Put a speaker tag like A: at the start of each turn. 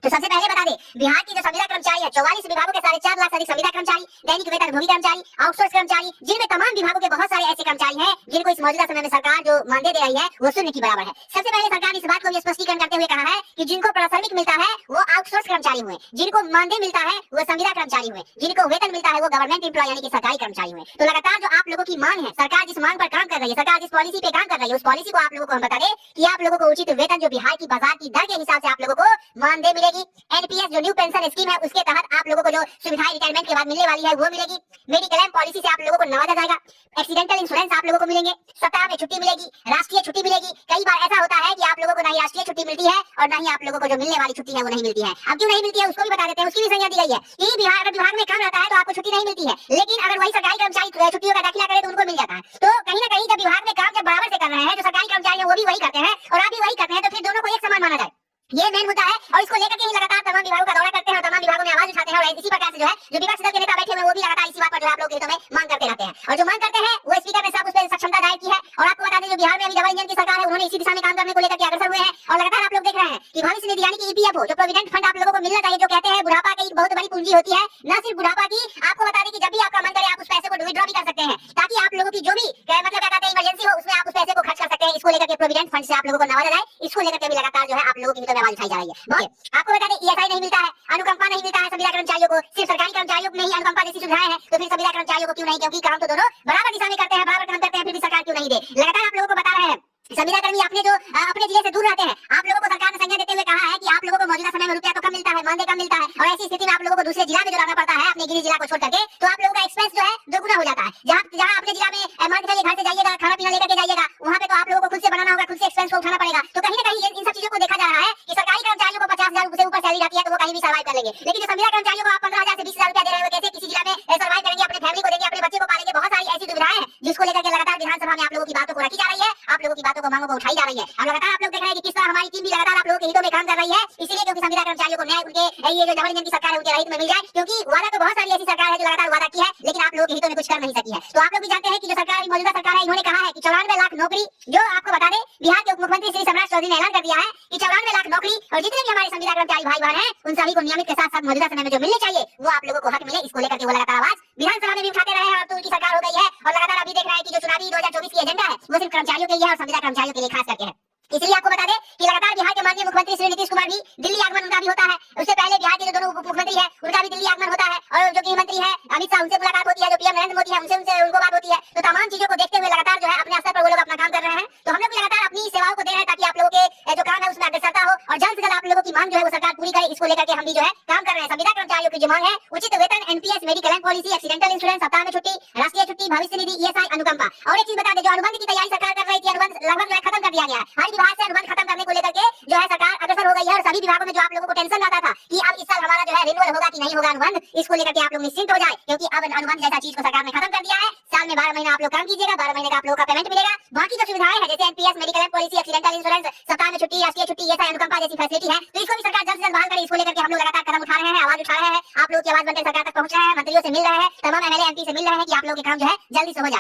A: तो सबसे पहले बता दे, बिहार की जो संविदा कर्मचारी है 44 विभागों के 4.5 लाख से अधिक संविदा कर्मचारी, दैनिक वेतनभोगी कर्मचारी, आउटसोर्स कर्मचारी, जिनमें तमाम विभागों के बहुत सारे ऐसे कर्मचारी हैं जिनको इस मौजूदा समय में सरकार जो मानदेय दे रही है वो शून्य के बराबर है। सबसे पहले सरकार ने इस बात को भी स्पष्टीकरण करते हुए कहा है कि जिनको प्राथमिक मिलता है वो आउटसोर्स कर्मचारी हुए, जिनको मानदेय मिलता है वो संविदा कर्मचारी हुए, जिनको वेतन मिलता है वो गवर्नमेंट एम्प्लॉय यानी कि सरकारी कर्मचारी हुए। तो लगातार जो आप लोगों की मांग है, सरकार जिस मांग पर काम कर रही है, सरकार जिस पॉलिसी पे काम कर रही है, उस पॉलिसी को आप लोगों को हम बता दें कि आप लोगों को उचित वेतन जो बिहार की बाजार की दर के हिसाब से आप लोगों को मानदेय मिलेगी। एनपीएस जो न्यू पेंशन स्कीम है उसके तहत आप लोगों को जो सुविधाएं रिटायरमेंट के बाद मिलने वाली है वो मिलेगी। मेडिक्लेम पॉलिसी से आप लोगों को नवाजा जाएगा। एक्सीडेंटल इंश्योरेंस आप लोगों को मिलेंगे, सप्ताह में छुट्टी मिलेगी, राष्ट्रीय छुट्टी मिलेगी। कई बार ऐसा होता है कि आप लोगों को ना ही राष्ट्रीय छुट्टी मिलती है और ना ही आप लोगों को जो मिलने वाली छुट्टी है वो नहीं मिलती है। अब क्यों नहीं मिलती है उसको भी बता देते हैं, उसकी भी संज्ञा दी गई है कि अगर विभाग में काम रहता है तो आपको छुट्टी नहीं मिलती है, लेकिन अगर वही सरकारी कर्मचारी छुट्टियों का दाखिला करे तो उनको मिल जाता है। तो कहीं ना कहीं जब विभाग में काम जब बराबर से कर रहे हैं, जो सरकारी कर्मचारी है वो भी वही करते हैं और आप भी वही करते हैं, तो फिर दोनों को एक समान माना जाए, ये मेन मुद्दा है। और इसको लेकर के ही लगातार तमाम विभागों का दौरा करते हैं और तमाम विभागों में आवाज उठाते हैं और इसी प्रकार से जो है जो विपक्ष दल के नेता बैठे हुए हैं वो भी लगातार इसी बात पर जो आप लोग के हितों में मांग करते रहते हैं और जो मांग करते हैं वो स्पीकर ने साहब उस पर सक्षमता दायर की है। और आपको बता दें जो बिहार में अभी डबल इंजन की सरकार है उन्होंने इसी दिशा में काम करने को लेकर के अग्रसर हुए हैं और लगातार आप लोग देख रहे हैं कि भविष्य निधि यानी कि ईपीएफओ जो प्रोविडेंट फंड आप लोगों को मिलना चाहिए, जो कहते हैं बुढ़ापा की एक बहुत बड़ी पूंजी होती है, न सिर्फ बुढ़ापा की, आपको बता दें कि जब भी आपका मन करे आप उस पैसे को विड्रॉ भी कर सकते हैं ताकि आप लोगों की जो भी मतलब क्या कहते हैं इमरजेंसी हो उसमें आप उस पैसे को खर्च कर सकते हैं। इसको लेकर के प्रोविडेंट फंड से आप लोगों को नवाजा जाए, इसको लेकर के भी लगातार जो है आप लोगों की हितों में आवाज उठाई जा रही है। आपको बता दें ईएसआई नहीं मिलता है, अनुकंपा नहीं मिलता है संविदा कर्मचारियों को, सिर्फ सरकारी कर्मचारियों को नहीं अनुकंपा जैसी सुविधाएं हैं, तो फिर संविदा कर्मचारियों को क्यों नहीं? क्योंकि काम तो दोनों बराबर दिशा में करते हैं, बराबर काम करते हैं, फिर भी सरकार क्यों नहीं दे? लगातार आप लोगों को बता रहे हैं संविदा कर्मी अपने जो अपने जिले से दूर रहते हैं, आप लोगों को सरकार ने संज्ञा देते हुए कहा है कि आप लोगों को मौजूदा समय में रुपया तो कम मिलता है, मानदेय कम मिलता है और ऐसी स्थिति में आप लोगों को दूसरे जिला में जो रहना पड़ता है अपने गृह जिला को छोड़ करके, तो आप लोगों का एक्सपेंस जो है दोगुना हो जाता है। जहाँ अपने जिला में मान के चलिए घर से जाइएगा खाना पीना लेकर के जाइएगा, वहाँ पे तो आप लोगों को खुद से बनाना होगा, खुद से एक्सपेंस को उठाना पड़ेगा। तो कहीं ना कहीं इन सब चीजों को देखा जा रहा है कि सरकारी कर्मचारियों को 50,000 से ऊपर सैलरी रहती है तो वो कहीं भी सर्वाइव कर लेंगे, लेकिन जो संविदा कर्मचारियों को आप 15,000 से 20,000 रुपया दे रहे हैं वो कैसे किसी जिला में सर्वाइव करेंगे, अपने फैमिली को देंगे, अपने बच्चे को पालेंगे? बहुत सारी ऐसी दुविधाएं हैं जिसको लेकर के लगातार विधानसभा में आप लोगों की बातों को रखी जा रही है, आप लोगों की बातों को मांगों को उठाई जा रही है। अब लगातार आप लोग देख रहे हैं कि किस तरह हमारी टीम भी लगातार आप लोगों के हितों में काम कर रही है, इसलिए क्योंकि संविदा कर्मचारियों को न्याय उनके ये जो डबल इंजन की सरकार है उनके हित में मिल जाए, क्योंकि वादा तो बहुत सारी ऐसी सरकार है जो लगातार वादा की है लेकिन आप लोगों के हितों में कुछ कर नहीं सकी है। तो आप लोग भी जानते हैं कि जो सरकार मौजूदा सरकार है इन्होंने कहा है कि 94 लाख नौकरी, जो आपको बता दें बिहार के उप मुख्यमंत्री श्री सम्राट चौधरी ने ऐलान कर दिया है कि 94 लाख नौकरी और जितने भी हमारे संविदा कर्मचारी भाई बहन हैं उन सभी को नियमित के साथ साथ मौजूदा समय में जो मिलने चाहिए वो आप लोगों को हक मिले, इसको लेकर के वो लगातार आवाज विधानसभा में भी उठाते रहे हैं। और तो उनकी सरकार हो गई है और लगातार अभी देख रहे हैं कि जो चुनावी 2024 की एजेंडा है वो सिर्फ कर्मचारियों के लिए और संविदा कर्मचारियों के लिए खास करके है। इसलिए आपको बता दें कि लगातार बिहार के माननीय मुख्यमंत्री श्री नीतीश कुमार भी दिल्ली आगमन उनका भी होता है, उससे पहले बिहार के जो दोनों उप मुख्यमंत्री है उनका भी दिल्ली आगमन होता है और जो गृह मंत्री है अमित शाह उनसे मुलाकात होती है, जो पीएम नरेंद्र मोदी है उनसे उनको बात होती है। तो तमाम चीजों को देखते हुए लगातार जो है अपने स्तर पर वो लोग अपना काम कर रहे हैं, तो हम लोग भी लगातार अपनी सेवाओं को दे रहे हैं ताकि आप लोगों के जो काम है उसमें अग्रसरता हो और जल्द से जल्द आप लोगों की मांग जो है वो सरकार पूरी करे। इसको लेकर के हम भी जो है काम कर रहे हैं। संविदा कर्मचारियों की जो मांग है उचित वेतन, NPS, mediclaim policy, accidental insurance, सप्ताह में छुट्टी, राष्ट्रीय छुट्टी, भविष्य निधि, ईएसआई, अनुकंपा। और एक चीज बता दें, जो अनुबंध की तैयारी सरकार कर रही थी, अनुबंध लगभग जो है खत्म कर दिया गया है। हर विभाग से अनुबंध खत्म करने को लेकर के जो है सरकार अग्रसर हो गई है और सभी विभागों में जो आप लोगों को टेंशन रहता था कि अब इस साल हमारा जो है रिन्यूअल होगा कि नहीं होगा अनुबंध, इसको लेकर के आप लोग निश्चिंत हो जाए, क्योंकि अब अनुबंध जैसा चीज को सरकार ने खत्म कर दिया है। साल में 12 महीना आप लोग काम कीजिएगा, 12 महीने का आप लोगों का पेमेंट मिलेगा। बाकी जो सुविधाएं हैं जैसे NPS, mediclaim policy, accidental insurance, सप्ताह में छुट्टी, राष्ट्रीय छुट्टी, ये अनुकंपा जैसी फैसिलिटी है, तो इसको भी सरकार जल्द से जल्द बहाल करे। इसको लेकर के हम लोग लगातार कदम उठा रहे हैं, आवाज उठा रहे हैं, आप लोग की आवाज बनकर सरकार तक पहुंच रहे हैं, मंत्रियों से मिल रहे हैं, तमाम एमएलए एमपी से मिल रहे हैं कि आप लोगों के काम जो है जल्दी से हो जाए।